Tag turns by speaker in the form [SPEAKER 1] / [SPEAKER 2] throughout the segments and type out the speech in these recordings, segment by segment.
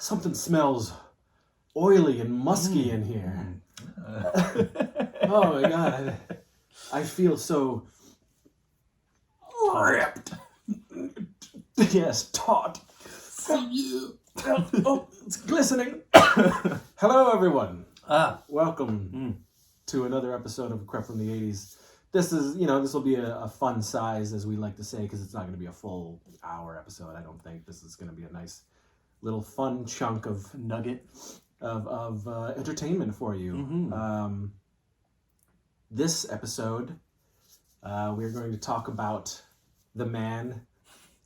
[SPEAKER 1] Something smells oily and musky in here. Oh my god. I feel so ripped. Yes, taut. Oh, it's glistening. Hello, everyone. Welcome to another episode of Crep from the 80s. This is, this will be a fun size, as we like to say, because it's not going to be a full hour episode. I don't think this is going to be a nice little fun chunk of
[SPEAKER 2] nugget
[SPEAKER 1] of entertainment for you. This episode, we're going to talk about the man,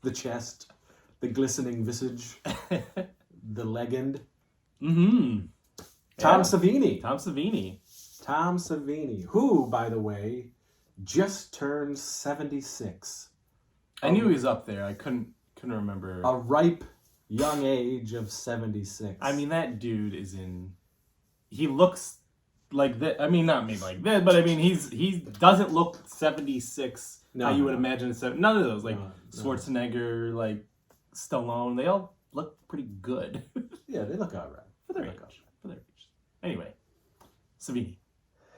[SPEAKER 1] the chest, the glistening visage, the legend. Tom Savini. Tom Savini, who, by the way, just turned 76.
[SPEAKER 2] I knew he was up there. I couldn't remember.
[SPEAKER 1] A ripe young age of 76.
[SPEAKER 2] I mean, that dude is in. He looks like that. I mean, not maybe like this, but I mean, he doesn't look 76. How you would imagine. None of those, like Schwarzenegger, like Stallone. They all look pretty good.
[SPEAKER 1] Yeah, they look all right.
[SPEAKER 2] For their age. Anyway, Savini.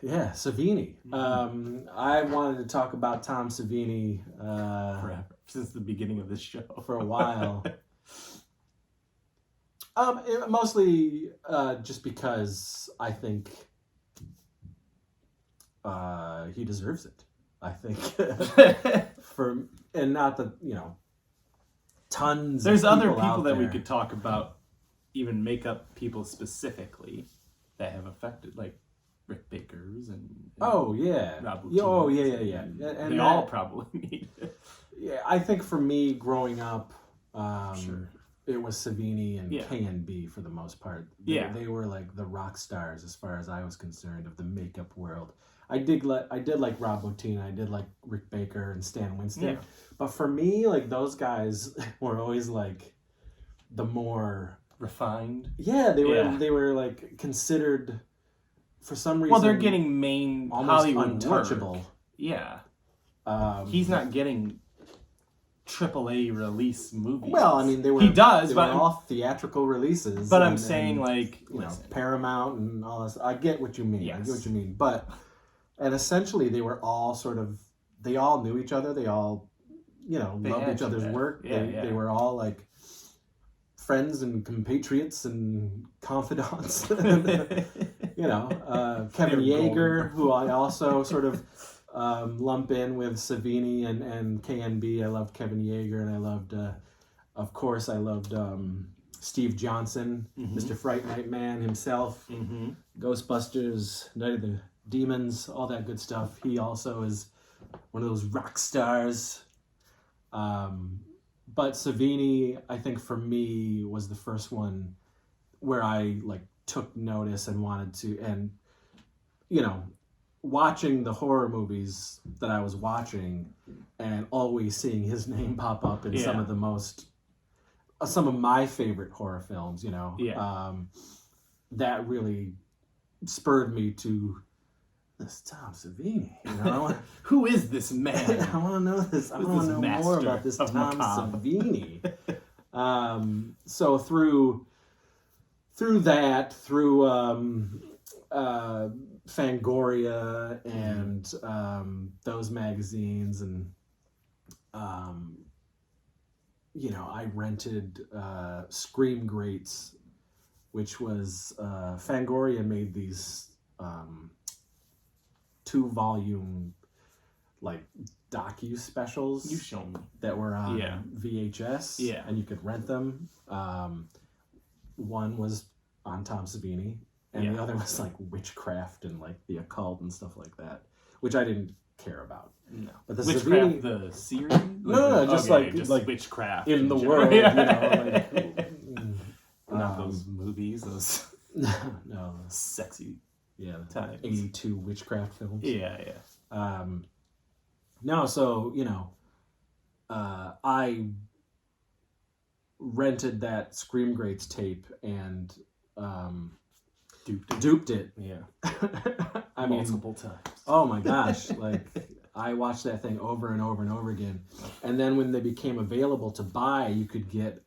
[SPEAKER 1] Yeah, Savini. I wanted to talk about Tom Savini
[SPEAKER 2] forever, since the beginning of this show.
[SPEAKER 1] For a while. Mostly just because I think he deserves it. I think and not that, tons
[SPEAKER 2] There's
[SPEAKER 1] of
[SPEAKER 2] other
[SPEAKER 1] people
[SPEAKER 2] people that we
[SPEAKER 1] there.
[SPEAKER 2] could talk about, even makeup people specifically that have affected, like Rick Baker's and
[SPEAKER 1] Rob
[SPEAKER 2] yeah.
[SPEAKER 1] And
[SPEAKER 2] they all probably need it.
[SPEAKER 1] Yeah, I think for me growing up,
[SPEAKER 2] Sure.
[SPEAKER 1] it was Savini and K&B for the most part. They were like the rock stars as far as I was concerned of the makeup world. I did like Rob Bottin, I did like Rick Baker and Stan Winston.
[SPEAKER 2] Yeah.
[SPEAKER 1] But for me, like those guys were always like the more
[SPEAKER 2] refined.
[SPEAKER 1] Yeah, they were like considered for some reason.
[SPEAKER 2] Well, they're getting main Hollywood
[SPEAKER 1] untouchable.
[SPEAKER 2] Work. Yeah. He's not getting AAA release movies.
[SPEAKER 1] Well, I mean, they were all theatrical releases.
[SPEAKER 2] But I'm saying, like,
[SPEAKER 1] Paramount and all this. I get what you mean.
[SPEAKER 2] Yes.
[SPEAKER 1] I get what you mean. And essentially, they were all they all knew each other. They all, loved each other's work. They were all like friends and compatriots and confidants. Kevin Yeager, who I also sort of lump in with Savini and K&B. I loved Kevin Yeager, and I loved, of course, Steve Johnson, Mr. Fright Night Man himself, Ghostbusters, Night of the Demons, all that good stuff. He also is one of those rock stars. But Savini, I think for me, was the first one where I took notice and wanted to, and watching the horror movies that I was watching and always seeing his name pop up in some of my favorite horror films, that really spurred me to this Tom Savini.
[SPEAKER 2] Who is this man?
[SPEAKER 1] I want to know this. I want to know more about this Tom Savini. So through that, Fangoria and those magazines, and I rented Scream Greats, which was Fangoria made these 2-volume docu specials.
[SPEAKER 2] You show me
[SPEAKER 1] that were on VHS.
[SPEAKER 2] Yeah,
[SPEAKER 1] and you could rent them. One was on Tom Savini. And the other was witchcraft and the occult and stuff like that, which I didn't care about. No, but the
[SPEAKER 2] witchcraft,
[SPEAKER 1] Savini,
[SPEAKER 2] the series?
[SPEAKER 1] No, just
[SPEAKER 2] witchcraft
[SPEAKER 1] in the world.
[SPEAKER 2] Not those movies, those
[SPEAKER 1] no
[SPEAKER 2] sexy
[SPEAKER 1] times. 82 witchcraft films.
[SPEAKER 2] Yeah.
[SPEAKER 1] No, so I rented that Scream Greats tape and. Duped it.
[SPEAKER 2] Yeah.
[SPEAKER 1] Multiple times. Oh my gosh. I watched that thing over and over and over again. And then when they became available to buy, you could get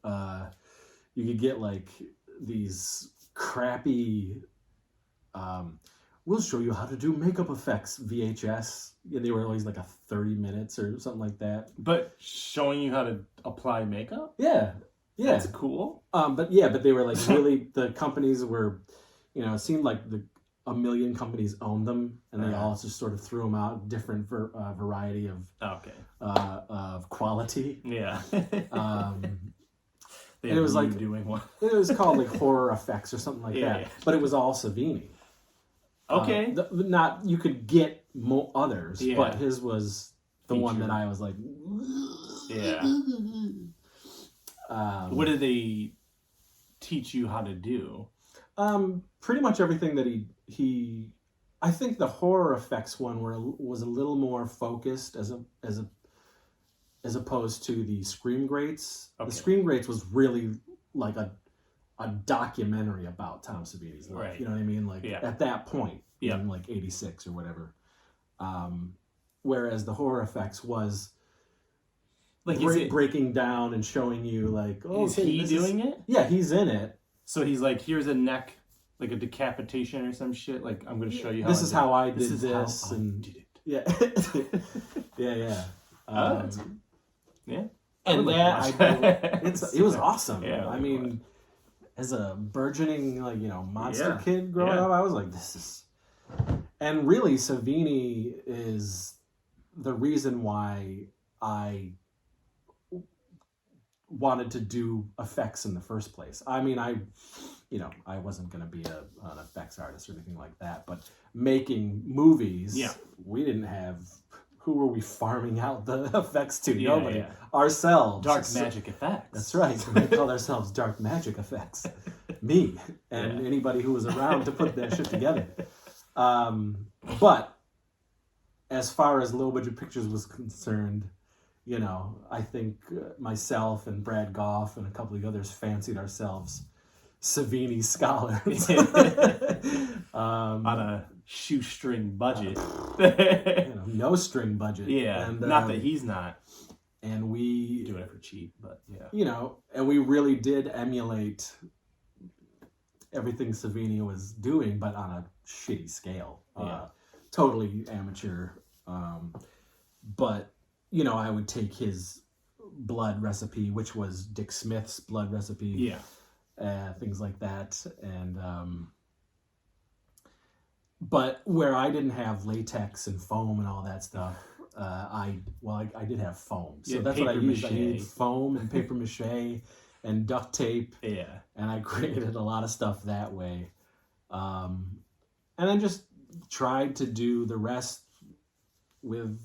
[SPEAKER 1] these crappy we'll show you how to do makeup effects VHS, and they were always like a 30 minutes or something like that.
[SPEAKER 2] But showing you how to apply makeup?
[SPEAKER 1] Yeah.
[SPEAKER 2] That's cool.
[SPEAKER 1] But they were like really, the companies were, it seemed like a million companies owned them, and they all just sort of threw them out, different variety of quality.
[SPEAKER 2] Yeah.
[SPEAKER 1] And it was like
[SPEAKER 2] doing one.
[SPEAKER 1] It was called like horror effects or something like that. Yeah. But it was all Savini.
[SPEAKER 2] Okay.
[SPEAKER 1] Not you could get others, but his was the one that I was like.
[SPEAKER 2] Yeah. What did they teach you how to do?
[SPEAKER 1] Pretty much everything that he. I think the horror effects one was a little more focused as opposed to the Scream Greats. Okay. The Scream Greats was really like a documentary about Tom Savini's life. Right. You know what I mean? Like at that point, in like 86 or whatever. Whereas the horror effects was like breaking down and showing you like, oh,
[SPEAKER 2] is he doing it?
[SPEAKER 1] Yeah, he's in it.
[SPEAKER 2] So he's like, here's a neck, like a decapitation or some shit. Like, I'm going to show you how
[SPEAKER 1] this is how I did this.
[SPEAKER 2] How I did it.
[SPEAKER 1] Yeah. yeah.
[SPEAKER 2] Yeah.
[SPEAKER 1] And it was awesome. Yeah, I mean, as a burgeoning monster kid growing up, I was like, this is. And really, Savini is the reason why I wanted to do effects in the first place. I mean, I wasn't going to be an effects artist or anything like that, but making movies, we didn't have. Who were we farming out the effects to? Nobody. Yeah. Ourselves.
[SPEAKER 2] Dark Magic Effects.
[SPEAKER 1] That's right. We called ourselves Dark Magic Effects. Me and anybody who was around to put that shit together. But as far as low budget pictures was concerned, I think myself and Brad Goff and a couple of others fancied ourselves Savini scholars.
[SPEAKER 2] On a shoestring budget.
[SPEAKER 1] No string budget.
[SPEAKER 2] Yeah, and, not that he's not.
[SPEAKER 1] And we
[SPEAKER 2] doing it for cheap, but yeah.
[SPEAKER 1] And we really did emulate everything Savini was doing, but on a shitty scale. Totally amateur. But, I would take his blood recipe, which was Dick Smith's blood recipe. Yeah. Things like that. And, but where I didn't have latex and foam and all that stuff, I did have foam. So that's what I used. I used foam and paper mache and duct tape.
[SPEAKER 2] Yeah.
[SPEAKER 1] And I created a lot of stuff that way. And then just tried to do the rest with,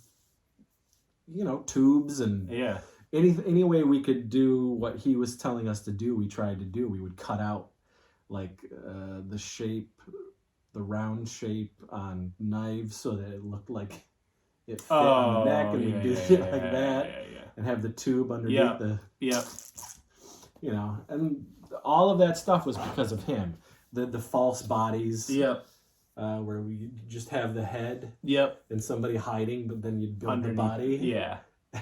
[SPEAKER 1] tubes and any way we could do what he was telling us to do, we tried to do. We would cut out like the round shape on knives so that it looked like it fit on the neck, and we'd do shit like that, and have the tube underneath and all of that stuff was because of him. The false bodies, where we just have the head, and somebody hiding, but then you'd build underneath the body,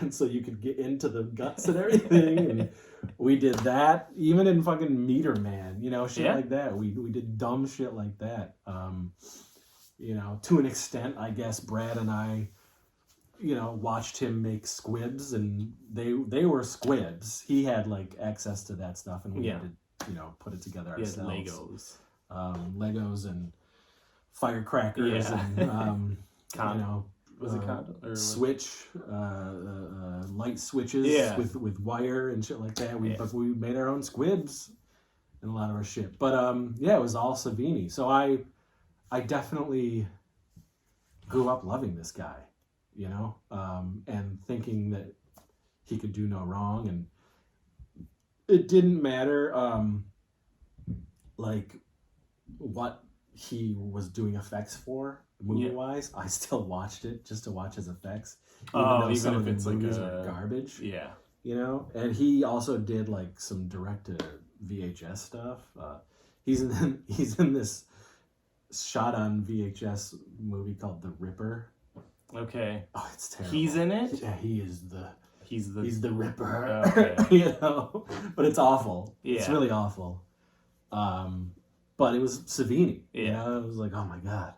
[SPEAKER 1] and so you could get into the guts and everything, and we did that even in fucking Meter Man, shit like that. We did dumb shit like that. To an extent, I guess Brad and I, watched him make squibs, and they were squibs. He had like access to that stuff, and we had to, put it together ourselves. Legos and firecrackers and
[SPEAKER 2] was it condom? Or
[SPEAKER 1] switch, light switches with wire and shit like that. But we made our own squibs and a lot of our shit. But it was all Savini. So I definitely grew up loving this guy, and thinking that he could do no wrong, and it didn't matter like what he was doing effects for. Movie-wise, I still watched it just to watch his effects, even
[SPEAKER 2] some
[SPEAKER 1] of
[SPEAKER 2] the movies
[SPEAKER 1] are garbage.
[SPEAKER 2] Yeah,
[SPEAKER 1] and he also did like some direct-to-VHS stuff. He's in this shot on VHS movie called The Ripper.
[SPEAKER 2] Okay.
[SPEAKER 1] Oh, it's terrible.
[SPEAKER 2] He's in it?
[SPEAKER 1] Yeah, he's the Ripper.
[SPEAKER 2] Okay.
[SPEAKER 1] But it's awful. Yeah. It's really awful. But it was Savini.
[SPEAKER 2] Yeah.
[SPEAKER 1] You know, it was like, oh my God.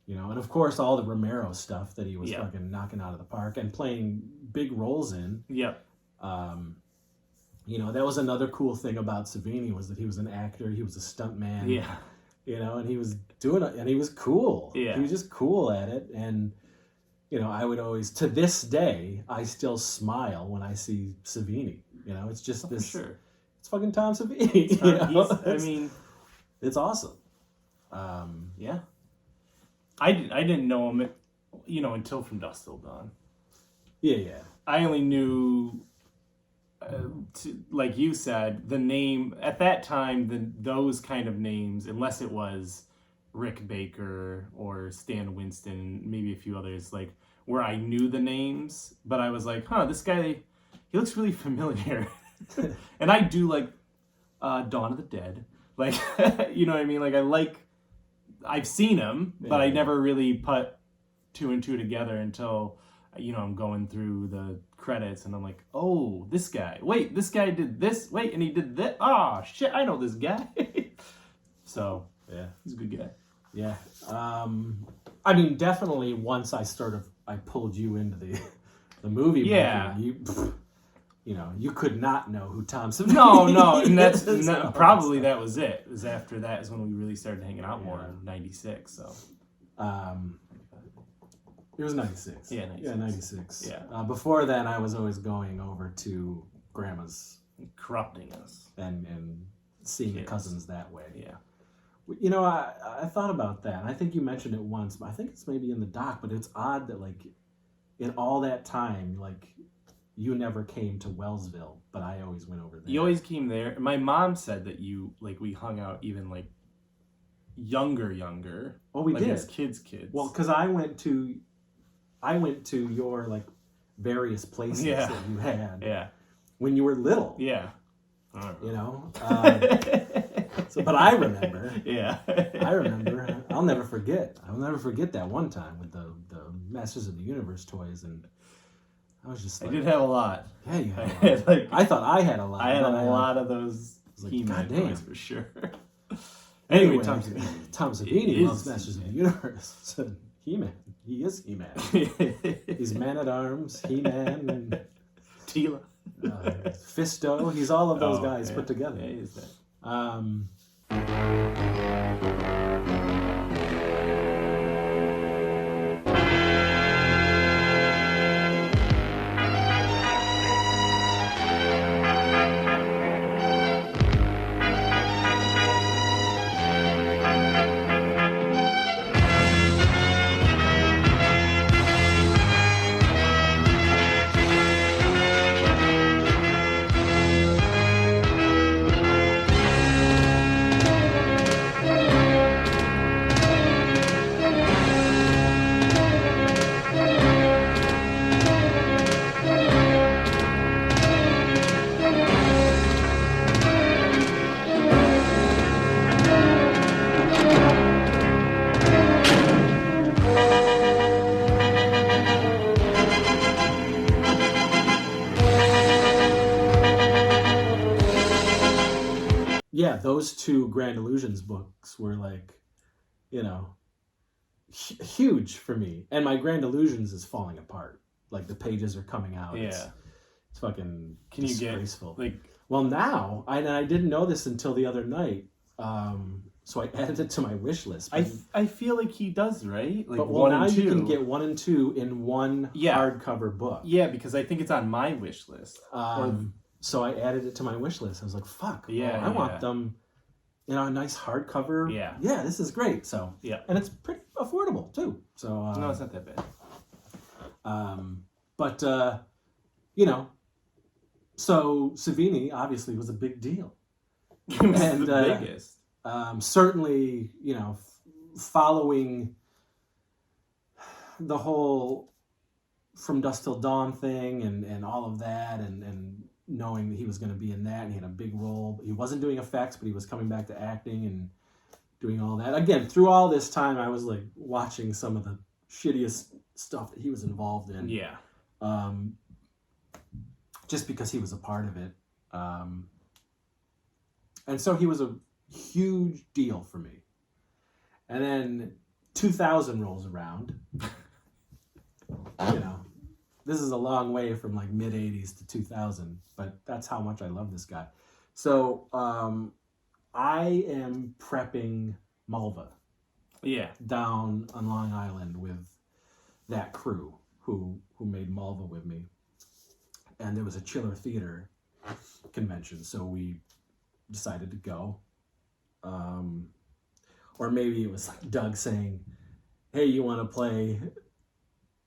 [SPEAKER 1] You know, and of course all the Romero stuff that he was fucking knocking out of the park and playing big roles in.
[SPEAKER 2] Yep.
[SPEAKER 1] You know, that was another cool thing about Savini was that he was an actor, he was a stuntman.
[SPEAKER 2] Yeah.
[SPEAKER 1] You know, and he was doing it, and he was cool.
[SPEAKER 2] Yeah.
[SPEAKER 1] He was just cool at it, and you know, I would always, to this day, I still smile when I see Savini. You know, it's just this.
[SPEAKER 2] For sure.
[SPEAKER 1] It's fucking Tom Savini. You know?
[SPEAKER 2] I mean,
[SPEAKER 1] it's awesome.
[SPEAKER 2] Yeah. I didn't know him, you know, until From Dusk Till Dawn.
[SPEAKER 1] Yeah.
[SPEAKER 2] I only knew, like you said, the name at that time. Those kind of names, unless it was Rick Baker or Stan Winston, maybe a few others, like where I knew the names, but I was like, huh, this guy, he looks really familiar. And I do like Dawn of the Dead, like you know what I mean. Like I've seen him, but I never really put two and two together until, you know, I'm going through the credits and I'm like, oh, this guy. Wait, this guy did this. Wait, and he did this. Oh, shit, I know this guy. So,
[SPEAKER 1] yeah,
[SPEAKER 2] he's a good guy.
[SPEAKER 1] Yeah. I mean, definitely once I pulled you into the movie making, you know, you could not know who Tom Savini
[SPEAKER 2] No, and that's
[SPEAKER 1] is.
[SPEAKER 2] probably that was it. It was after that is when we really started hanging out more in 96, so.
[SPEAKER 1] It was 96.
[SPEAKER 2] Yeah, 96.
[SPEAKER 1] Yeah, 96.
[SPEAKER 2] Yeah.
[SPEAKER 1] Before then, I was always going over to Grandma's.
[SPEAKER 2] Corrupting us.
[SPEAKER 1] And seeing the cousins that way.
[SPEAKER 2] Yeah.
[SPEAKER 1] You know, I thought about that. And I think you mentioned it once, but I think it's maybe in the doc, but it's odd that, like, in all that time, like, you never came to Wellsville, but I always went over there.
[SPEAKER 2] You always came there. My mom said that you, like, we hung out even, like, younger.
[SPEAKER 1] Oh, we
[SPEAKER 2] like,
[SPEAKER 1] did.
[SPEAKER 2] As kids.
[SPEAKER 1] Well, because I went to your, like, various places that you had.
[SPEAKER 2] Yeah.
[SPEAKER 1] When you were little.
[SPEAKER 2] Yeah.
[SPEAKER 1] You know? But I remember.
[SPEAKER 2] Yeah.
[SPEAKER 1] I remember. I'll never forget that one time with the Masters of the Universe toys, and I was just like,
[SPEAKER 2] I did have a lot.
[SPEAKER 1] Yeah, you had a lot. I thought I had a lot.
[SPEAKER 2] I had a lot of those
[SPEAKER 1] He-Man
[SPEAKER 2] toys for sure.
[SPEAKER 1] Anyway, Tom Savini loves Masters of the Universe. So He-Man. He is He-Man. He's Man-at-Arms, He-Man, and
[SPEAKER 2] Tila.
[SPEAKER 1] Fisto. He's all of those guys put together.
[SPEAKER 2] Yeah, he is that.
[SPEAKER 1] Yeah, those two Grand Illusions books were like, you know, huge for me. And my Grand Illusions is falling apart. Like the pages are coming out.
[SPEAKER 2] Yeah.
[SPEAKER 1] It's fucking
[SPEAKER 2] Can
[SPEAKER 1] disgraceful.
[SPEAKER 2] You get, like...
[SPEAKER 1] Well, now, I didn't know this until the other night, so I added it to my wish list.
[SPEAKER 2] I feel like he does, right? Like,
[SPEAKER 1] but
[SPEAKER 2] one
[SPEAKER 1] now
[SPEAKER 2] and two.
[SPEAKER 1] you can get 1 and 2 in one hardcover book.
[SPEAKER 2] Yeah, because I think it's on my wish list.
[SPEAKER 1] So I added it to my wish list. I was like, fuck.
[SPEAKER 2] Yeah,
[SPEAKER 1] I want them, you know, a nice hardcover.
[SPEAKER 2] Yeah.
[SPEAKER 1] Yeah, this is great. So,
[SPEAKER 2] yeah.
[SPEAKER 1] And it's pretty affordable, too. So,
[SPEAKER 2] no, it's not that bad.
[SPEAKER 1] But, you know, so Savini obviously was a big deal.
[SPEAKER 2] And the biggest.
[SPEAKER 1] Certainly, you know, following the whole From Dusk Till Dawn thing and all of that and knowing that he was going to be in that and he had a big role. He wasn't doing effects, but he was coming back to acting and doing all that. Again, through all this time, I was like watching some of the shittiest stuff that he was involved in.
[SPEAKER 2] Yeah.
[SPEAKER 1] Just because he was a part of it. And so he was huge deal for me. And then 2000 rolls around. You know, this is a long way from like mid 80s to 2000, but that's how much I love this guy. So I am prepping Malva.
[SPEAKER 2] Yeah.
[SPEAKER 1] Down on Long Island with that crew who made Malva with me. And there was a Chiller Theater convention, so we decided to go. Or maybe it was like Doug saying, "Hey, you want to play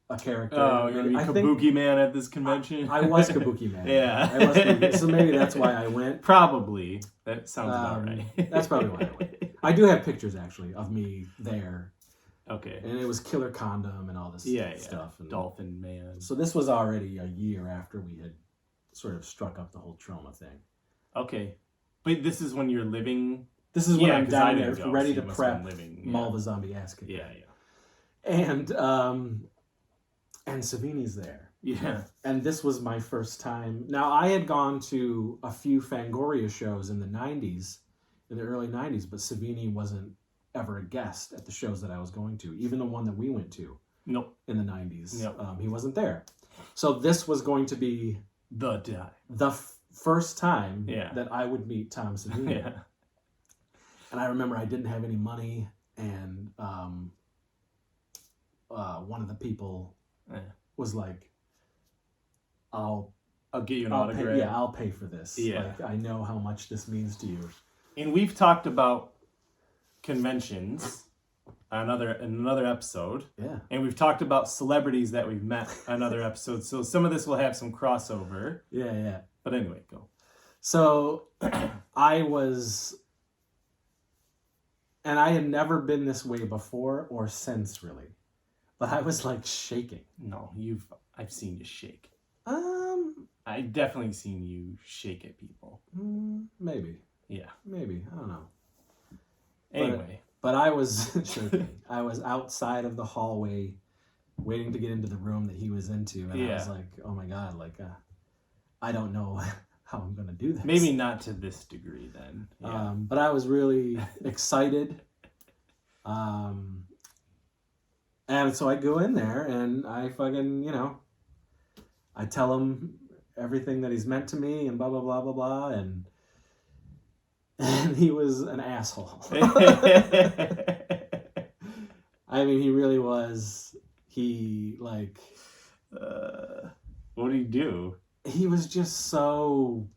[SPEAKER 1] a character?"
[SPEAKER 2] Oh, you're gonna be Kabuki Man at this convention?
[SPEAKER 1] I was Kabuki Man.
[SPEAKER 2] Yeah.
[SPEAKER 1] I was Kabuki, so maybe that's why I went.
[SPEAKER 2] Probably. That sounds about right.
[SPEAKER 1] That's probably why I went. I do have pictures, actually, of me there.
[SPEAKER 2] Okay.
[SPEAKER 1] And it was Killer Condom and all this stuff. And
[SPEAKER 2] Dolphin Man.
[SPEAKER 1] so this was already a year after we had sort of struck up the whole trauma thing.
[SPEAKER 2] Okay. But this is when you're living...
[SPEAKER 1] This is when I'm down there, ready to prep Malva Zombie Ass Kicker.
[SPEAKER 2] Yeah.
[SPEAKER 1] And Savini's there.
[SPEAKER 2] Yeah.
[SPEAKER 1] And this was my first time. Now, I had gone to a few Fangoria shows in the 90s, in the early 90s, but Savini wasn't ever a guest at the shows that I was going to, even the one that we went to.
[SPEAKER 2] Nope.
[SPEAKER 1] In the 90s.
[SPEAKER 2] Nope.
[SPEAKER 1] He wasn't there. So this was going to be the first time that I would meet Tom Savini.
[SPEAKER 2] Yeah.
[SPEAKER 1] And I remember I didn't have any money, and one of the people was like, I'll
[SPEAKER 2] get you an autograph.
[SPEAKER 1] I'll pay for this.
[SPEAKER 2] Yeah.
[SPEAKER 1] Like, I know how much this means to you.
[SPEAKER 2] And we've talked about conventions on another episode.
[SPEAKER 1] Yeah. And
[SPEAKER 2] we've talked about celebrities that we've met on another episode. So some of this will have some crossover.
[SPEAKER 1] Yeah.
[SPEAKER 2] But anyway, go.
[SPEAKER 1] So I was... And I had never been this way before or since, really. But I was like shaking.
[SPEAKER 2] No, I've seen you shake. I've definitely seen you shake at people.
[SPEAKER 1] Maybe.
[SPEAKER 2] Yeah.
[SPEAKER 1] Maybe. I don't know.
[SPEAKER 2] Anyway.
[SPEAKER 1] But I was shaking. I was outside of the hallway waiting to get into the room that he was into. And I was like, oh my God, like, I don't know how I'm going to do this.
[SPEAKER 2] Maybe not to this degree then. Yeah.
[SPEAKER 1] But I was really excited. And so I go in there and I fucking, I tell him everything that he's meant to me and blah, blah, blah, blah, blah. And he was an asshole. I mean, he really was. He, like...
[SPEAKER 2] what did he do?
[SPEAKER 1] He was just so...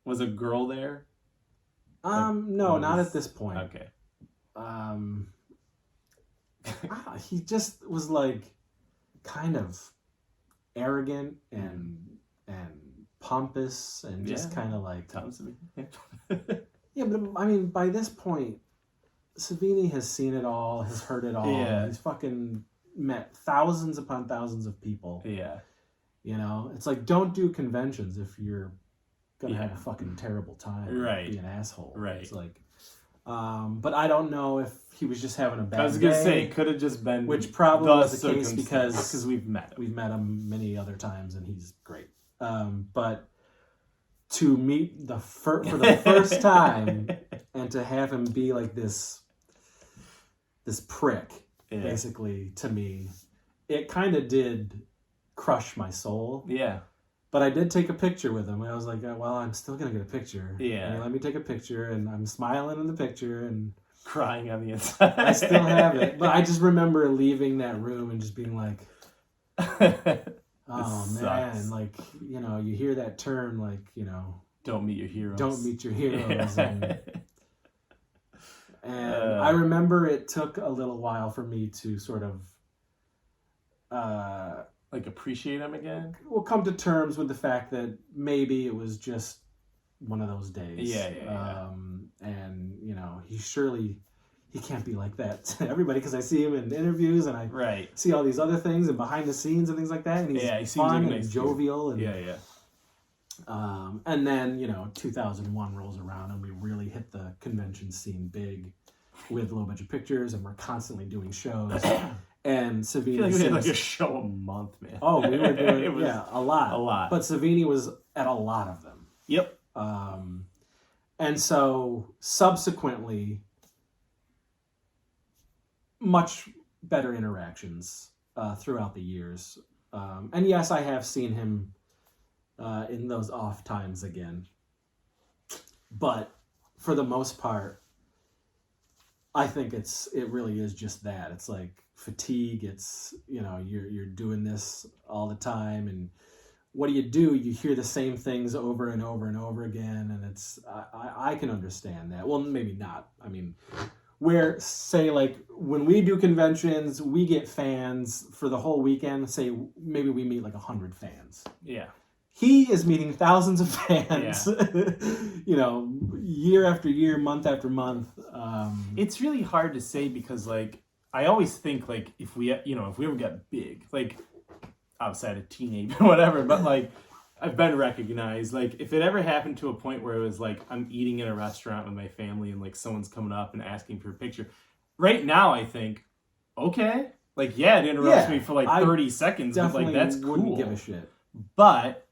[SPEAKER 2] Was a girl there?
[SPEAKER 1] No, not at this point.
[SPEAKER 2] Okay.
[SPEAKER 1] He just was like kind of arrogant and pompous and just kind of like
[SPEAKER 2] Tom Savini.
[SPEAKER 1] Yeah, but I mean, by this point, Savini has seen it all, has heard it all.
[SPEAKER 2] Yeah.
[SPEAKER 1] He's fucking met thousands upon thousands of people.
[SPEAKER 2] Yeah.
[SPEAKER 1] It's like, don't do conventions if you're gonna have a fucking terrible time.
[SPEAKER 2] Right.
[SPEAKER 1] Be an asshole.
[SPEAKER 2] Right.
[SPEAKER 1] It's like, but I don't know if he was just having a bad day.
[SPEAKER 2] I was gonna say, it could have just been,
[SPEAKER 1] which probably was the case because
[SPEAKER 2] we've met
[SPEAKER 1] him many other times and he's great. But to meet for the first time and to have him be like this prick, basically, to me, it kind of did crush my soul.
[SPEAKER 2] Yeah.
[SPEAKER 1] But I did take a picture with him. I was like, well, I'm still going to get a picture.
[SPEAKER 2] Yeah.
[SPEAKER 1] And he let me take a picture, and I'm smiling in the picture, and...
[SPEAKER 2] crying on the inside.
[SPEAKER 1] I still have it. But I just remember leaving that room and just being like, oh, man. Like, you hear that term, like,
[SPEAKER 2] don't meet your heroes.
[SPEAKER 1] Don't meet your heroes. And I remember it took a little while for me to sort of...
[SPEAKER 2] like appreciate him again?
[SPEAKER 1] We'll come to terms with the fact that maybe it was just one of those days.
[SPEAKER 2] Yeah.
[SPEAKER 1] And, he can't be like that to everybody because I see him in interviews and I see all these other things and behind the scenes and things like that. And he's fun and jovial. And, and then, 2001 rolls around and we really hit the convention scene big with Low Budget Pictures and we're constantly doing shows. And Savini...
[SPEAKER 2] I feel like we had like a show a month, man.
[SPEAKER 1] Oh, we were doing, a lot.
[SPEAKER 2] A lot.
[SPEAKER 1] But Savini was at a lot of them.
[SPEAKER 2] Yep.
[SPEAKER 1] And so subsequently, much better interactions throughout the years. And yes, I have seen him in those off times again. But for the most part, I think it really is just that. It's like fatigue. It's, you're doing this all the time, and what do? You hear the same things over and over and over again, and it's I can understand that. Well, maybe not. I mean, where, say, like, when we do conventions, we get fans for the whole weekend. Say maybe we meet like 100 fans.
[SPEAKER 2] Yeah.
[SPEAKER 1] He is meeting thousands of fans, year after year, month after month.
[SPEAKER 2] It's really hard to say because, like, I always think, like, if we ever got big, like, outside of teenage or whatever, but, like, I've been recognized. Like, if it ever happened to a point where it was, like, I'm eating in a restaurant with my family and, like, someone's coming up and asking for a picture. Right now, I think, okay. Like, yeah, it interrupts me for, like, 30 seconds, but, like, that's cool.
[SPEAKER 1] Wouldn't give a shit.
[SPEAKER 2] But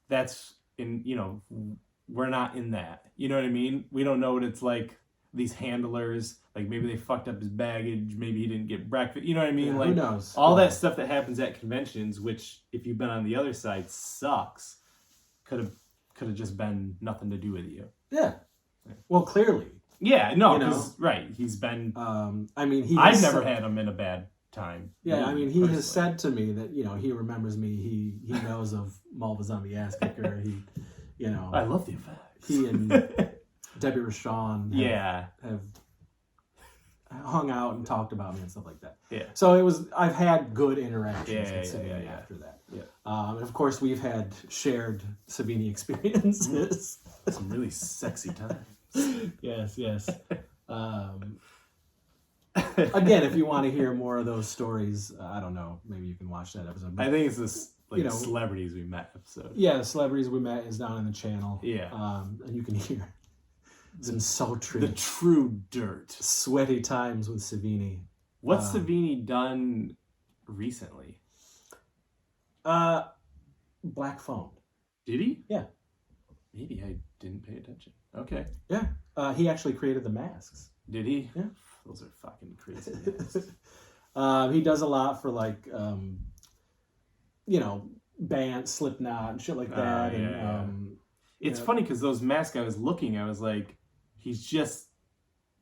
[SPEAKER 2] that's we're not in that. You know what I mean? We don't know what it's like. These handlers, like, maybe they fucked up his baggage, maybe he didn't get breakfast. You know what I mean?
[SPEAKER 1] Yeah,
[SPEAKER 2] like,
[SPEAKER 1] who knows?
[SPEAKER 2] All that stuff that happens at conventions, which, if you've been on the other side, sucks. Could have just been nothing to do with you.
[SPEAKER 1] Yeah. Well, clearly.
[SPEAKER 2] Yeah. No. Because right, he's been.
[SPEAKER 1] I've
[SPEAKER 2] never had him in a bad time.
[SPEAKER 1] Yeah, I mean, he has said to me that, he remembers me. He knows of Mulva Zombie Ass Kicker.
[SPEAKER 2] I love the effects.
[SPEAKER 1] He and Debbie Rashawn have hung out and talked about me and stuff like that.
[SPEAKER 2] Yeah.
[SPEAKER 1] So I've had good interactions with Savini after that.
[SPEAKER 2] Yeah.
[SPEAKER 1] And of course, we've had shared Savini experiences.
[SPEAKER 2] Some really sexy times.
[SPEAKER 1] Yes. Again, if you want to hear more of those stories, I don't know, maybe you can watch that episode. But,
[SPEAKER 2] I think it's this, like, celebrities we met episode.
[SPEAKER 1] Yeah, the celebrities we met is down in the channel.
[SPEAKER 2] Yeah.
[SPEAKER 1] And you can hear some sultry,
[SPEAKER 2] the true dirt,
[SPEAKER 1] sweaty times with Savini.
[SPEAKER 2] What's Savini done recently?
[SPEAKER 1] Black Phone.
[SPEAKER 2] Did he?
[SPEAKER 1] Yeah.
[SPEAKER 2] Maybe I didn't pay attention. Okay.
[SPEAKER 1] Yeah. He actually created the masks.
[SPEAKER 2] Did he?
[SPEAKER 1] Yeah.
[SPEAKER 2] Those are fucking crazy.
[SPEAKER 1] He does a lot for, like, band Slipknot and shit like that.
[SPEAKER 2] It's funny because those masks I was like, it's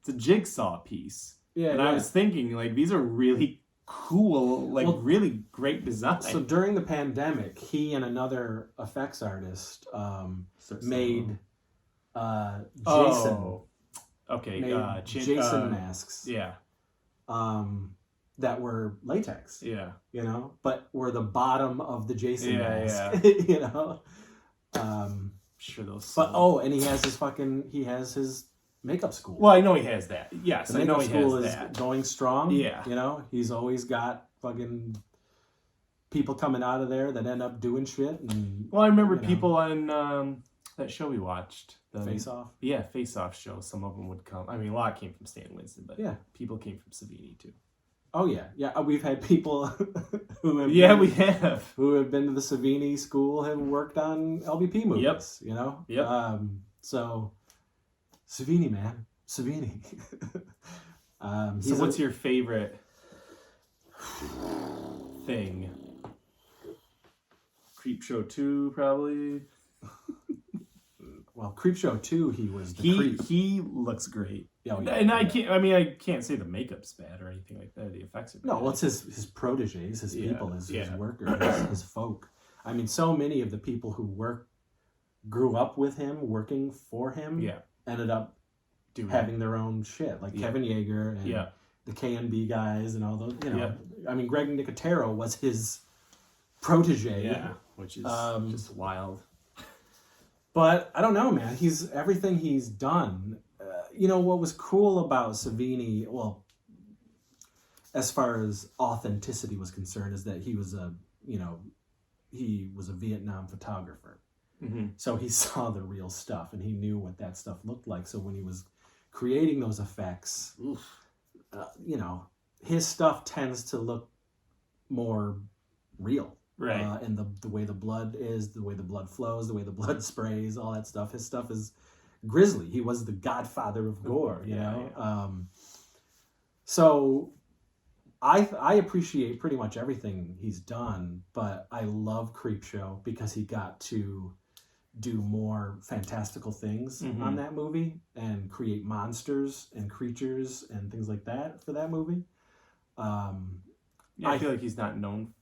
[SPEAKER 2] a jigsaw piece.
[SPEAKER 1] Yeah.
[SPEAKER 2] And I was thinking, like, these are really cool, like, really great design.
[SPEAKER 1] So during the pandemic, he and another effects artist made Jason.
[SPEAKER 2] Okay.
[SPEAKER 1] Jason masks.
[SPEAKER 2] Yeah.
[SPEAKER 1] That were latex.
[SPEAKER 2] Yeah.
[SPEAKER 1] But were the bottom of the Jason mask.
[SPEAKER 2] Yeah. Sure those.
[SPEAKER 1] But and he has his makeup school.
[SPEAKER 2] Well, I know he has that. Yes,
[SPEAKER 1] the
[SPEAKER 2] I know
[SPEAKER 1] makeup
[SPEAKER 2] he
[SPEAKER 1] school
[SPEAKER 2] has
[SPEAKER 1] is
[SPEAKER 2] that.
[SPEAKER 1] going strong.
[SPEAKER 2] Yeah.
[SPEAKER 1] He's always got fucking people coming out of there that end up doing shit. And,
[SPEAKER 2] well, I remember people on that show we watched.
[SPEAKER 1] Face Off?
[SPEAKER 2] Yeah, Face Off show. Some of them would come. I mean, a lot came from Stan Winston, but people came from Savini too.
[SPEAKER 1] Oh yeah. We've had people who have who have been to the Savini school have worked on LBP movies.
[SPEAKER 2] Yep.
[SPEAKER 1] So Savini, man, Savini.
[SPEAKER 2] So what's your favorite thing? Creepshow 2, probably.
[SPEAKER 1] Well, Creepshow 2, he was the creep.
[SPEAKER 2] He looks great.
[SPEAKER 1] And
[SPEAKER 2] I can't say the makeup's bad or anything like that. The effects are bad.
[SPEAKER 1] No, well, it's his proteges, his people, his workers, his folk. I mean, so many of the people who grew up with him, working for him, ended up having their own shit. Like Kevin Yeager and the K&B guys and all those. I mean, Greg Nicotero was his protege.
[SPEAKER 2] Yeah, which is just wild.
[SPEAKER 1] But I don't know, man. Everything he's done. What was cool about Savini, well, as far as authenticity was concerned, is that he was a Vietnam photographer.
[SPEAKER 2] Mm-hmm.
[SPEAKER 1] So he saw the real stuff and he knew what that stuff looked like. So when he was creating those effects, his stuff tends to look more real.
[SPEAKER 2] Right.
[SPEAKER 1] And the way the blood is, the way the blood flows, the way the blood sprays, all that stuff. His stuff is grisly. He was the godfather of gore, you know?
[SPEAKER 2] Yeah.
[SPEAKER 1] So I appreciate pretty much everything he's done, but I love Creepshow because he got to do more fantastical things on that movie and create monsters and creatures and things like that for that movie.
[SPEAKER 2] I feel like he's not known.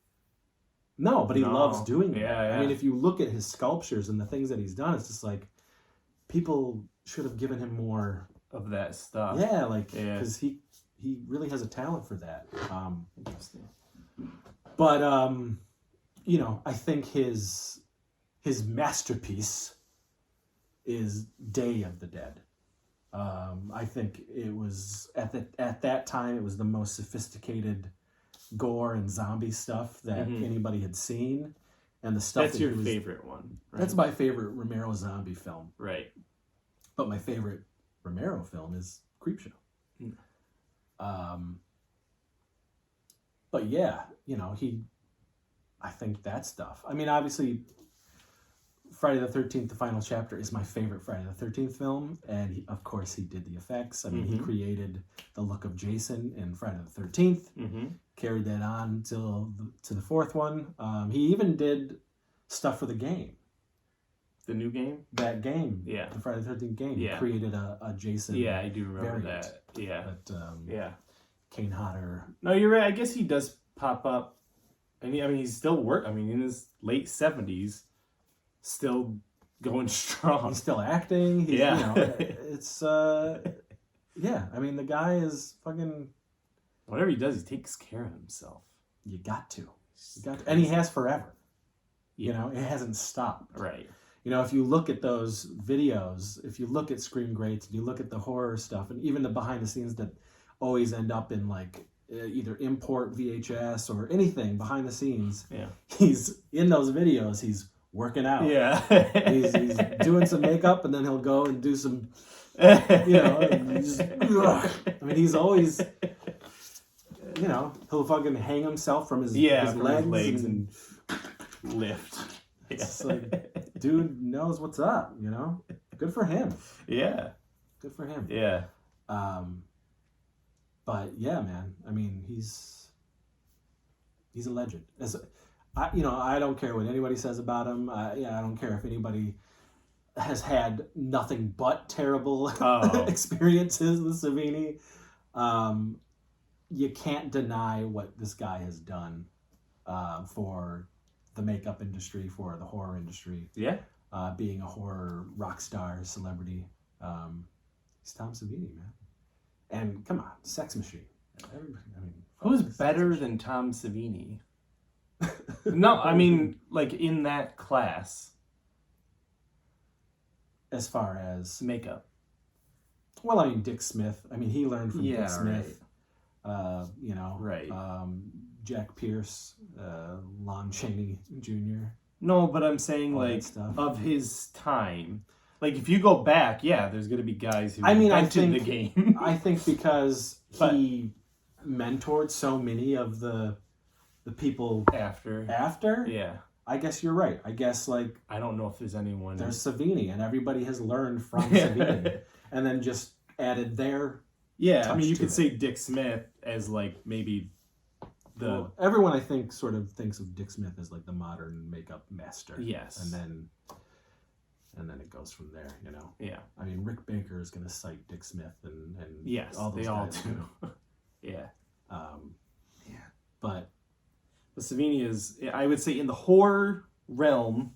[SPEAKER 1] No, but he loves doing it.
[SPEAKER 2] Yeah.
[SPEAKER 1] I mean, if you look at his sculptures and the things that he's done, it's just like people should have given him more
[SPEAKER 2] of that stuff.
[SPEAKER 1] Yeah, like because he really has a talent for that.
[SPEAKER 2] Interesting.
[SPEAKER 1] But you know, I think his masterpiece is Day of the Dead. I think it was at that time it was the most sophisticated gore and zombie stuff that anybody had seen, and the stuff
[SPEAKER 2] that's your favorite one. Right?
[SPEAKER 1] That's my favorite Romero zombie film.
[SPEAKER 2] Right.
[SPEAKER 1] But my favorite Romero film is Creepshow. But yeah, you know, I think that stuff. I mean, obviously, Friday the 13th, the final chapter, is my favorite Friday the 13th film. And of course, he did the effects. I mean, he created the look of Jason in Friday the 13th, carried that on to the fourth one. He even did stuff for the game.
[SPEAKER 2] The new game?
[SPEAKER 1] That game.
[SPEAKER 2] Yeah.
[SPEAKER 1] The Friday the 13th game.
[SPEAKER 2] Yeah.
[SPEAKER 1] He created a Jason.
[SPEAKER 2] Yeah, I do remember
[SPEAKER 1] variant
[SPEAKER 2] that. Yeah.
[SPEAKER 1] That, Kane Hodder.
[SPEAKER 2] No, you're right. I guess he does pop up. I mean, he's still in his late 70s, still going strong.
[SPEAKER 1] He's still acting. He's, you know, it's, yeah. I mean, the guy is fucking...
[SPEAKER 2] Whatever he does, he takes care of himself.
[SPEAKER 1] You got to. And he has forever. You know, it hasn't stopped.
[SPEAKER 2] Right.
[SPEAKER 1] You know, if you look at those videos, if you look at Scream Greats, and you look at the horror stuff, and even the behind the scenes that always end up in like either import VHS or anything behind the scenes, he's in those videos, he's working out.
[SPEAKER 2] Yeah.
[SPEAKER 1] he's doing some makeup, and then he'll go and do some, you know, I mean, he's always, you know, he'll fucking hang himself from his legs and
[SPEAKER 2] lift.
[SPEAKER 1] It's like, dude knows what's up, you know? Good for him.
[SPEAKER 2] Yeah.
[SPEAKER 1] Good for him.
[SPEAKER 2] Yeah.
[SPEAKER 1] But yeah, man, I mean, he's a legend. You know, I don't care what anybody says about him. I don't care if anybody has had nothing but terrible experiences with Savini. You can't deny what this guy has done for the makeup industry, for the horror industry.
[SPEAKER 2] Yeah.
[SPEAKER 1] Being a horror rock star, celebrity. He's Tom Savini, man. And come on, Sex Machine. I mean,
[SPEAKER 2] who's better than Tom Savini? No, I mean, like in that class.
[SPEAKER 1] As far as
[SPEAKER 2] makeup.
[SPEAKER 1] Well, I mean, Dick Smith. I mean, he learned from Dick Smith.
[SPEAKER 2] Right.
[SPEAKER 1] You know,
[SPEAKER 2] right.
[SPEAKER 1] Jack Pierce, Lon Chaney Jr.
[SPEAKER 2] No, but I'm saying like of his time. Like if you go back, there's going to be guys who invented the game.
[SPEAKER 1] I think because he mentored so many of the people after.
[SPEAKER 2] Yeah.
[SPEAKER 1] I guess you're right. I guess like
[SPEAKER 2] I don't know if there's anyone.
[SPEAKER 1] There's Savini, and everybody has learned from Savini, and then just added their.
[SPEAKER 2] Yeah, I mean, you could say Dick Smith as like maybe
[SPEAKER 1] Well, everyone I think sort of thinks of Dick Smith as like the modern makeup master.
[SPEAKER 2] Yes.
[SPEAKER 1] And then it goes from there, you know.
[SPEAKER 2] Yeah.
[SPEAKER 1] I mean, Rick Baker is going to cite Dick Smith and
[SPEAKER 2] yes,
[SPEAKER 1] all those
[SPEAKER 2] they
[SPEAKER 1] guys
[SPEAKER 2] all do.
[SPEAKER 1] Yeah. But
[SPEAKER 2] Savini is, I would say, in the horror realm,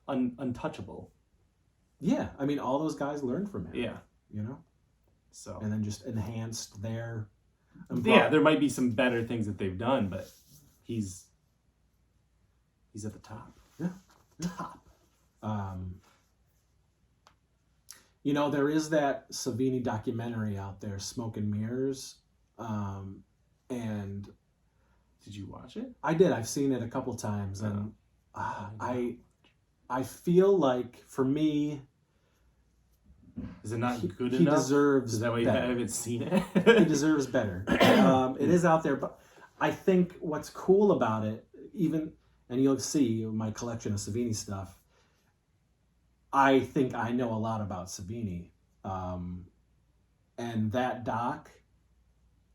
[SPEAKER 2] untouchable.
[SPEAKER 1] Yeah, I mean, all those guys learned from him.
[SPEAKER 2] Yeah.
[SPEAKER 1] You know.
[SPEAKER 2] So.
[SPEAKER 1] And then just enhanced their.
[SPEAKER 2] Yeah, there might be some better things that they've done, but he's at the top.
[SPEAKER 1] Yeah. Top. You know, there is that Savini documentary out there, Smoke and Mirrors, and
[SPEAKER 2] did you watch it?
[SPEAKER 1] I did. I've seen it a couple times, and I feel like for me,
[SPEAKER 2] is it not good enough?
[SPEAKER 1] He deserves.
[SPEAKER 2] Is that why you haven't seen it?
[SPEAKER 1] He deserves better. It is out there, but I think what's cool about it, and you'll see my collection of Savini stuff. I think I know a lot about Savini. And that doc,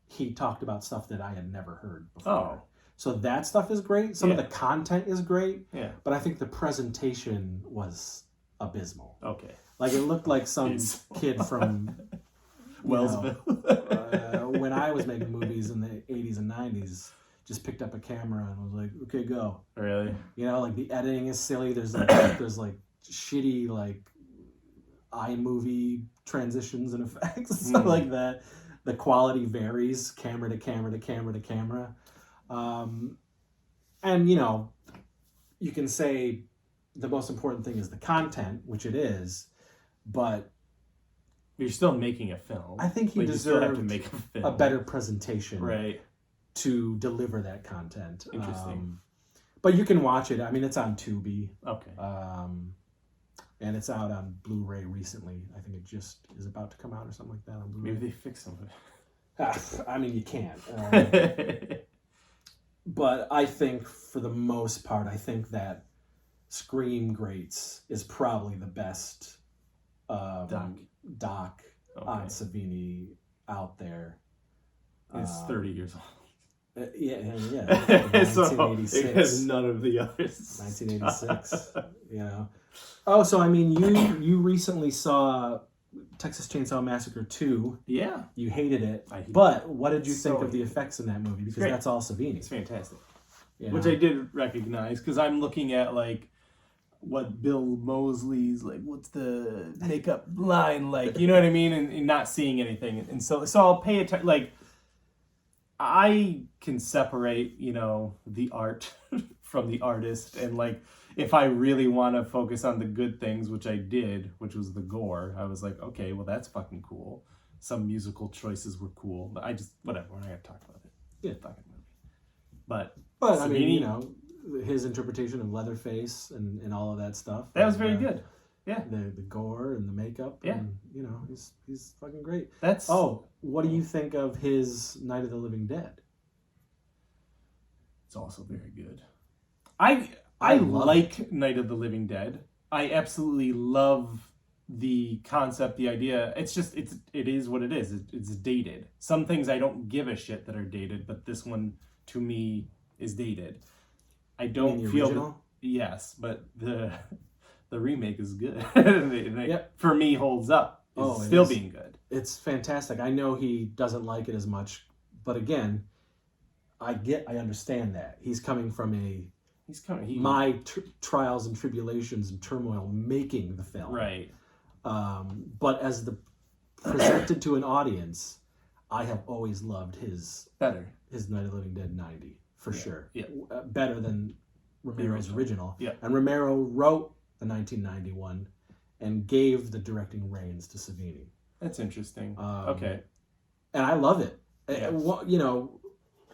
[SPEAKER 1] he talked about stuff that I had never heard before.
[SPEAKER 2] Oh.
[SPEAKER 1] So that stuff is great. Some of the content is great.
[SPEAKER 2] Yeah.
[SPEAKER 1] But I think the presentation was abysmal.
[SPEAKER 2] Okay.
[SPEAKER 1] Like, it looked like some kid from
[SPEAKER 2] Wellsville.
[SPEAKER 1] When I was making movies in the 80s and 90s, just picked up a camera and was like, okay, go.
[SPEAKER 2] Really?
[SPEAKER 1] You know, like the editing is silly. There's like shitty like iMovie transitions and effects and stuff like that. The quality varies camera to camera to camera to camera. And you know, you can say the most important thing is the content, which it is, but
[SPEAKER 2] you're still making a film.
[SPEAKER 1] I think he
[SPEAKER 2] like,
[SPEAKER 1] deserved
[SPEAKER 2] to make
[SPEAKER 1] a better presentation,
[SPEAKER 2] right,
[SPEAKER 1] to deliver that content.
[SPEAKER 2] Interesting.
[SPEAKER 1] But you can watch it. I mean, it's on Tubi.
[SPEAKER 2] Okay.
[SPEAKER 1] And it's out on Blu-ray recently. I think it just is about to come out or something like that on Blu-ray.
[SPEAKER 2] Maybe they fix some of
[SPEAKER 1] it. I mean, you can't. But I think for the most part, I think that Scream Greats is probably the best doc on Savini out out
[SPEAKER 2] It's 30 years old.
[SPEAKER 1] Yeah.
[SPEAKER 2] 1986. So it has none of the others.
[SPEAKER 1] 1986. You know. Oh, so I mean, you recently saw Texas Chainsaw Massacre 2.
[SPEAKER 2] Yeah.
[SPEAKER 1] You hated it. But what did you think of the effects in that movie? Because that's all Savini.
[SPEAKER 2] It's fantastic.
[SPEAKER 1] Yeah.
[SPEAKER 2] Which I did recognize, because I'm looking at like what Bill Moseley's like, what's the makeup line like, you know what I mean, and not seeing anything, and so I'll pay attention. Like, I can separate, you know, the art from the artist, and like if I really want to focus on the good things, which I did, which was the gore, I was like, okay, well that's fucking cool. Some musical choices were cool, but I just whatever. We're not gonna talk about it.
[SPEAKER 1] Yeah,
[SPEAKER 2] fucking movie. But
[SPEAKER 1] Savini, I mean, you know, his interpretation of Leatherface and all of that stuff.
[SPEAKER 2] That was very good. Yeah.
[SPEAKER 1] The gore and the makeup.
[SPEAKER 2] Yeah.
[SPEAKER 1] And, you know, he's fucking great.
[SPEAKER 2] That's...
[SPEAKER 1] Oh, what do you think of his Night of the Living Dead?
[SPEAKER 2] It's also very good. I like Night of the Living Dead. I absolutely love the concept, the idea. It's just, it is what it is. It's dated. Some things I don't give a shit that are dated, but this one, to me, is dated. I don't feel
[SPEAKER 1] original?
[SPEAKER 2] Yes, but the remake is good.
[SPEAKER 1] Yep.
[SPEAKER 2] For me, holds up. It's still being good.
[SPEAKER 1] It's fantastic. I know he doesn't like it as much, but again, I understand that he's coming from my trials and tribulations and turmoil making the film,
[SPEAKER 2] right?
[SPEAKER 1] But as presented to an audience, I have always loved his Night of the Living Dead 90 for sure.
[SPEAKER 2] Yeah,
[SPEAKER 1] better than Romero's original.
[SPEAKER 2] Yeah,
[SPEAKER 1] and Romero wrote the 1991 and gave the directing reins to Savini.
[SPEAKER 2] That's interesting. Okay,
[SPEAKER 1] and I love it.
[SPEAKER 2] Yeah.
[SPEAKER 1] You know,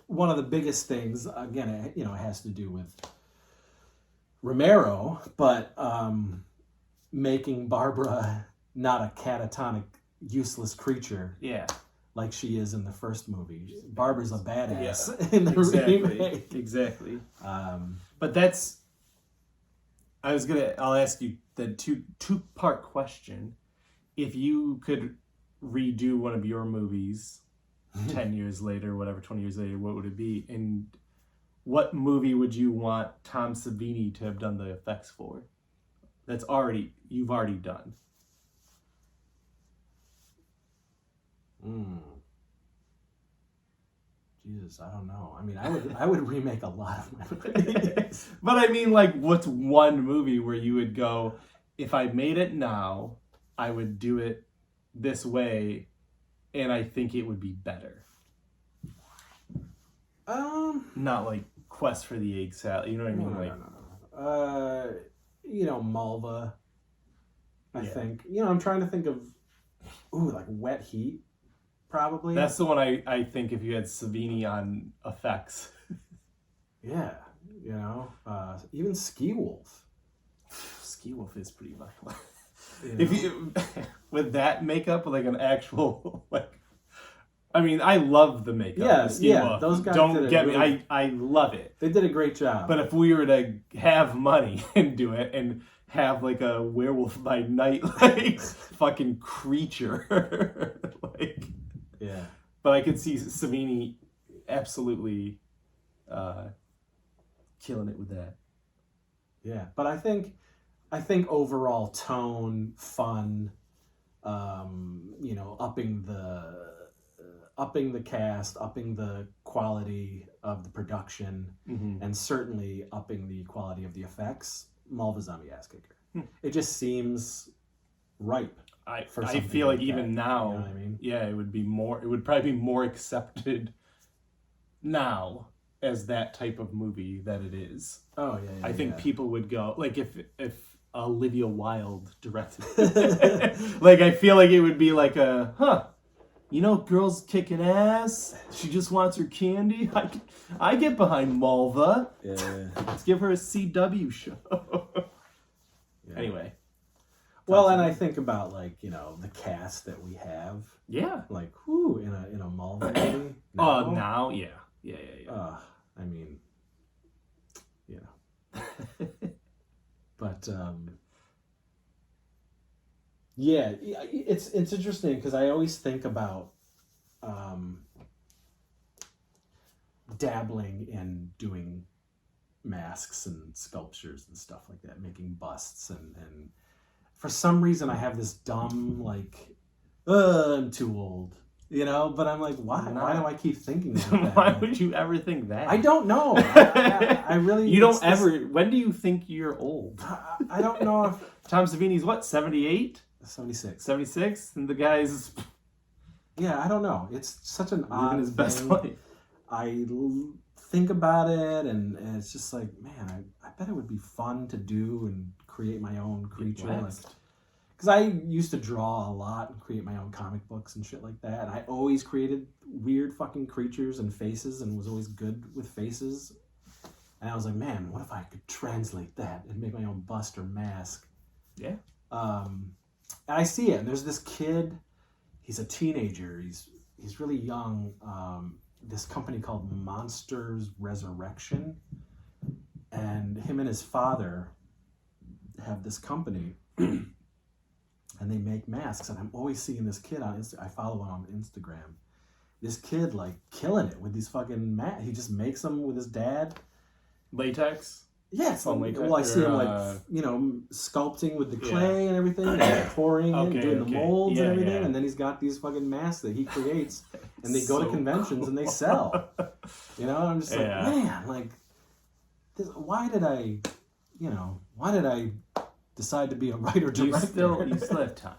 [SPEAKER 1] one of the biggest things, again, it has to do with Romero, but making Barbara not a catatonic, useless creature.
[SPEAKER 2] Yeah. Like
[SPEAKER 1] she is in the first movie. Barbara's a badass
[SPEAKER 2] in the remake. Exactly. But that's... I'll ask you the two-part question. If you could redo one of your movies 10 years later, whatever, 20 years later, what would it be? And what movie would you want Tom Savini to have done the effects for? You've already done.
[SPEAKER 1] Jesus, I don't know. I mean, I would remake a lot of my movies.
[SPEAKER 2] But I mean, like, what's one movie where you would go, if I made it now, I would do it this way, and I think it would be better? Not like Quest for the Egg Salad. You know what I mean?
[SPEAKER 1] No. You know, Malva. I think. You know, I'm trying to think of. Like Wet Heat. Probably.
[SPEAKER 2] That's the one I think if you had Savini on effects.
[SPEAKER 1] Yeah, you know, even Ski Wolf.
[SPEAKER 2] Ski Wolf is pretty violent. If you with that makeup, with like an actual I mean, I love the makeup.
[SPEAKER 1] Yeah, those guys.
[SPEAKER 2] Don't get me. I love it.
[SPEAKER 1] They did a great job.
[SPEAKER 2] But if we were to have money and do it, and have like a Werewolf by Night like fucking creature. Like,
[SPEAKER 1] yeah.
[SPEAKER 2] But I could see Savini absolutely killing it with that.
[SPEAKER 1] Yeah, but I think overall tone, fun, you know, upping the cast, upping the quality of the production, and certainly upping the quality of the effects. Malva's on the ass kicker. It just seems ripe.
[SPEAKER 2] I feel like even
[SPEAKER 1] that,
[SPEAKER 2] now,
[SPEAKER 1] you know what I mean?
[SPEAKER 2] Yeah, it would probably be more accepted now as that type of movie that it is.
[SPEAKER 1] Oh yeah,
[SPEAKER 2] I think people would go, like, if Olivia Wilde directed it. Like, I feel like it would be like you know, girl's kicking ass. She just wants her candy. I get behind Malva.
[SPEAKER 1] Yeah.
[SPEAKER 2] Let's give her a CW show.
[SPEAKER 1] Yeah.
[SPEAKER 2] Anyway.
[SPEAKER 1] Well, and I think about, like, you know, the cast that we have.
[SPEAKER 2] Yeah.
[SPEAKER 1] Like, whoo, in a Malva movie.
[SPEAKER 2] Now, yeah.
[SPEAKER 1] I mean, you know. But yeah, it's interesting because I always think about dabbling in doing masks and sculptures and stuff like that, making busts, and for some reason I have this dumb, like, I'm too old, you know, but I'm like, why do I keep thinking that?
[SPEAKER 2] Why would you ever think that?
[SPEAKER 1] I don't know. I really...
[SPEAKER 2] You don't ever... When do you think you're old?
[SPEAKER 1] I don't know if...
[SPEAKER 2] Tom Savini's what, 78?
[SPEAKER 1] 76.
[SPEAKER 2] 76? And the guy's...
[SPEAKER 1] Yeah, I don't know. It's such an odd
[SPEAKER 2] living his best
[SPEAKER 1] thing.
[SPEAKER 2] life.
[SPEAKER 1] I think about it, and it's just like, man, I bet it would be fun to do and create my own creature. Because I used to draw a lot and create my own comic books and shit like that. And I always created weird fucking creatures and faces and was always good with faces. And I was like, man, what if I could translate that and make my own bust or mask?
[SPEAKER 2] Yeah.
[SPEAKER 1] And I see it. And there's this kid. He's a teenager. He's really young. This company called Monsters Resurrection. And him and his father have this company. And they make masks, and I'm always seeing this kid on I follow him on Instagram. This kid, like, killing it with these fucking masks. He just makes them with his dad.
[SPEAKER 2] Latex?
[SPEAKER 1] Yeah, it's like, well, I see him, like, you know, sculpting with the clay and everything, and pouring it, doing the molds and everything, and then he's got these fucking masks that he creates, and they go to conventions and they sell. You know, I'm just like, man, like, why did I decide to be a writer director?
[SPEAKER 2] You still have time.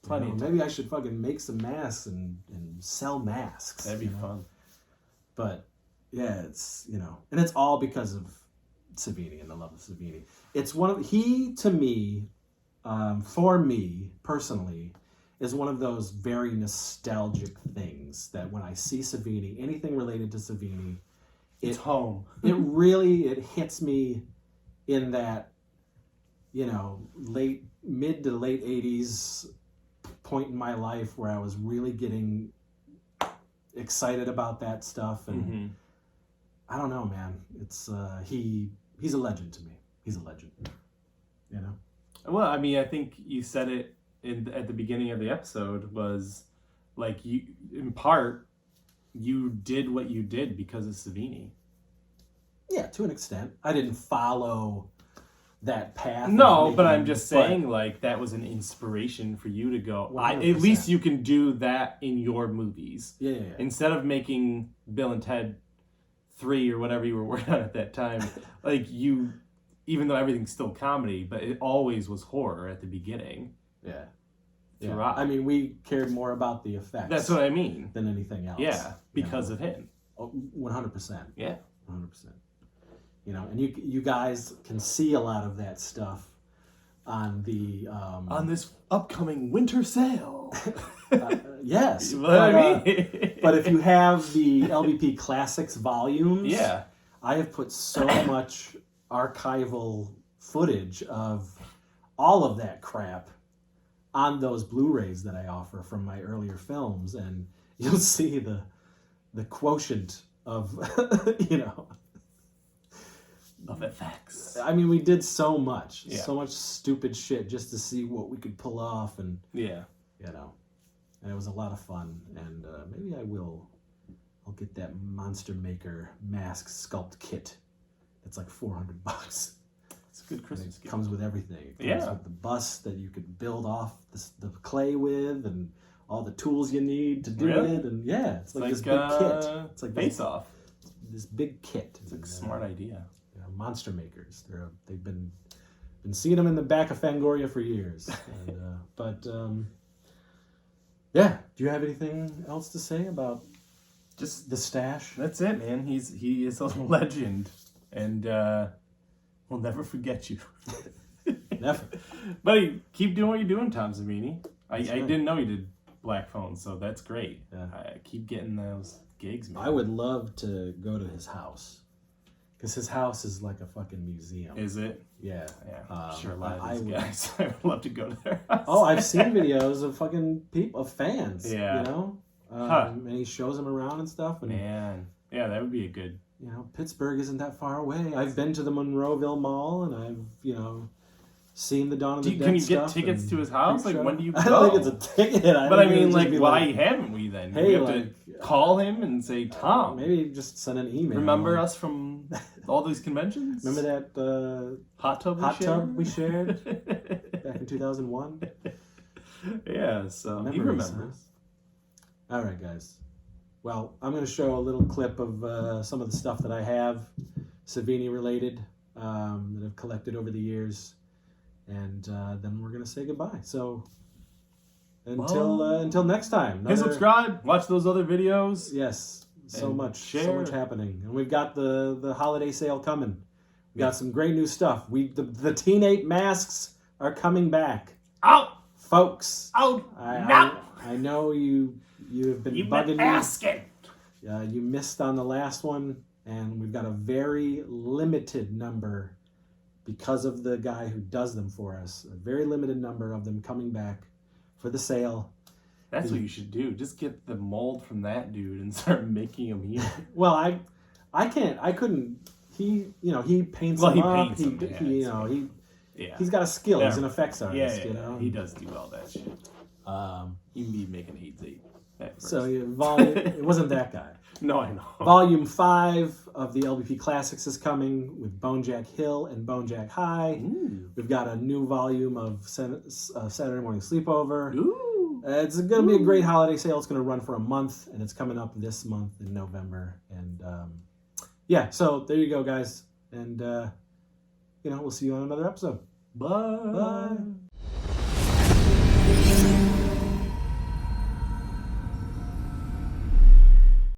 [SPEAKER 2] Plenty of time.
[SPEAKER 1] Maybe I should fucking make some masks and sell masks.
[SPEAKER 2] That'd be fun.
[SPEAKER 1] But yeah, it's, you know, and it's all because of Savini and the love of Savini. It's he to me, for me personally, is one of those very nostalgic things that when I see Savini, anything related to Savini,
[SPEAKER 2] it's home.
[SPEAKER 1] It hits me in that, you know, mid to late 80s point in my life where I was really getting excited about that stuff. And I don't know, man. It's he's a legend to me. He's a legend. You know?
[SPEAKER 2] Well, I mean, I think you said it at the beginning of the episode, was like, you, in part, you did what you did because of Savini.
[SPEAKER 1] Yeah, to an extent. I didn't follow that path.
[SPEAKER 2] No, but I'm just saying, like, that was an inspiration for you to go, at least you can do that in your movies.
[SPEAKER 1] Yeah.
[SPEAKER 2] Instead of making Bill and Ted 3 or whatever you were working on at that time, like, you, even though everything's still comedy, but it always was horror at the beginning.
[SPEAKER 1] Yeah.
[SPEAKER 2] Throughout.
[SPEAKER 1] I mean, we cared more about the effects.
[SPEAKER 2] That's what I mean.
[SPEAKER 1] Than anything else.
[SPEAKER 2] Yeah, because of him.
[SPEAKER 1] 100%.
[SPEAKER 2] Yeah.
[SPEAKER 1] 100%. You know, and you guys can see a lot of that stuff on the
[SPEAKER 2] on this upcoming winter sale.
[SPEAKER 1] Yes,
[SPEAKER 2] what I mean.
[SPEAKER 1] But if you have the LBP Classics volumes,
[SPEAKER 2] yeah,
[SPEAKER 1] I have put so much archival footage of all of that crap on those Blu-rays that I offer from my earlier films, and you'll see the quotient of, you know,
[SPEAKER 2] of effects.
[SPEAKER 1] I mean, we did so much stupid shit just to see what we could pull off, and
[SPEAKER 2] yeah,
[SPEAKER 1] you know, and it was a lot of fun. And maybe I'll get that Monster Maker mask sculpt kit. It's like $400.
[SPEAKER 2] It's a good Christmas gift.
[SPEAKER 1] It comes with everything. It comes with the bust that you could build off the clay with, and all the tools you need to do it. And it's like this big kit. It's like
[SPEAKER 2] Face Off.
[SPEAKER 1] This big kit.
[SPEAKER 2] It's a smart idea.
[SPEAKER 1] You know, Monster Makers. They've been seeing them in the back of Fangoria for years. And, yeah. Do you have anything else to say about just the stash?
[SPEAKER 2] That's it, man. He is a legend, and we'll never forget you.
[SPEAKER 1] Never.
[SPEAKER 2] Buddy, keep doing what you're doing, Tom Savini. I didn't know you did Black Phone, so that's great.
[SPEAKER 1] Yeah.
[SPEAKER 2] Keep getting those gigs, man.
[SPEAKER 1] I would love to go to his house, because his house is like a fucking museum.
[SPEAKER 2] Is it?
[SPEAKER 1] Yeah.
[SPEAKER 2] Yeah. Sure, a lot of these guys. I would love to go to their house.
[SPEAKER 1] Oh, I've seen videos of fucking fans.
[SPEAKER 2] Yeah.
[SPEAKER 1] You know? And he shows them around and stuff. And,
[SPEAKER 2] man. Yeah, that would be a good...
[SPEAKER 1] You know, Pittsburgh isn't that far away. I've been to the Monroeville Mall, and I've, you know, seen the Dawn of the Dead
[SPEAKER 2] Can you
[SPEAKER 1] stuff
[SPEAKER 2] get tickets to his house? Like, when do you go?
[SPEAKER 1] I don't think it's a ticket.
[SPEAKER 2] But I mean, like, why haven't we then?
[SPEAKER 1] Hey,
[SPEAKER 2] we have to call him and say, Tom.
[SPEAKER 1] Maybe just send an email.
[SPEAKER 2] Remember us from all these conventions?
[SPEAKER 1] Remember that
[SPEAKER 2] hot tub we shared
[SPEAKER 1] back in 2001?
[SPEAKER 2] Yeah, so
[SPEAKER 1] Memories,
[SPEAKER 2] he remembers.
[SPEAKER 1] Huh? All right, guys. Well, I'm going to show a little clip of some of the stuff that I have, Savini related, that I've collected over the years, and then we're going to say goodbye. So until next time.
[SPEAKER 2] Hit subscribe, watch those other videos.
[SPEAKER 1] Yes, so
[SPEAKER 2] and
[SPEAKER 1] much
[SPEAKER 2] share.
[SPEAKER 1] happening, and we've got the holiday sale coming. We got some great new stuff. The Teen 8 masks are coming back.
[SPEAKER 2] Out,
[SPEAKER 1] folks.
[SPEAKER 2] Out.
[SPEAKER 1] I know you have been bugging me.
[SPEAKER 2] Asking.
[SPEAKER 1] You missed on the last one, and we've got a very limited number because of the guy who does them for us. A very limited number of them coming back for the sale.
[SPEAKER 2] That's what you should do. Just get the mold from that dude and start making them here.
[SPEAKER 1] Well, I couldn't. He paints them up. He's got a skill. He's an effects artist.
[SPEAKER 2] Yeah,
[SPEAKER 1] you know,
[SPEAKER 2] he does do all that shit. He'd be making Hades 8.
[SPEAKER 1] So it wasn't that guy.
[SPEAKER 2] No, I know.
[SPEAKER 1] Volume 5 of the LBP Classics is coming with Bonejack Hill and Bonejack High.
[SPEAKER 2] Ooh.
[SPEAKER 1] We've got a new volume of Saturday Morning Sleepover.
[SPEAKER 2] Ooh.
[SPEAKER 1] It's going to be a great holiday sale. It's going to run for a month, and it's coming up this month in November. And so there you go, guys. And we'll see you on another episode.
[SPEAKER 2] Bye.
[SPEAKER 1] Bye.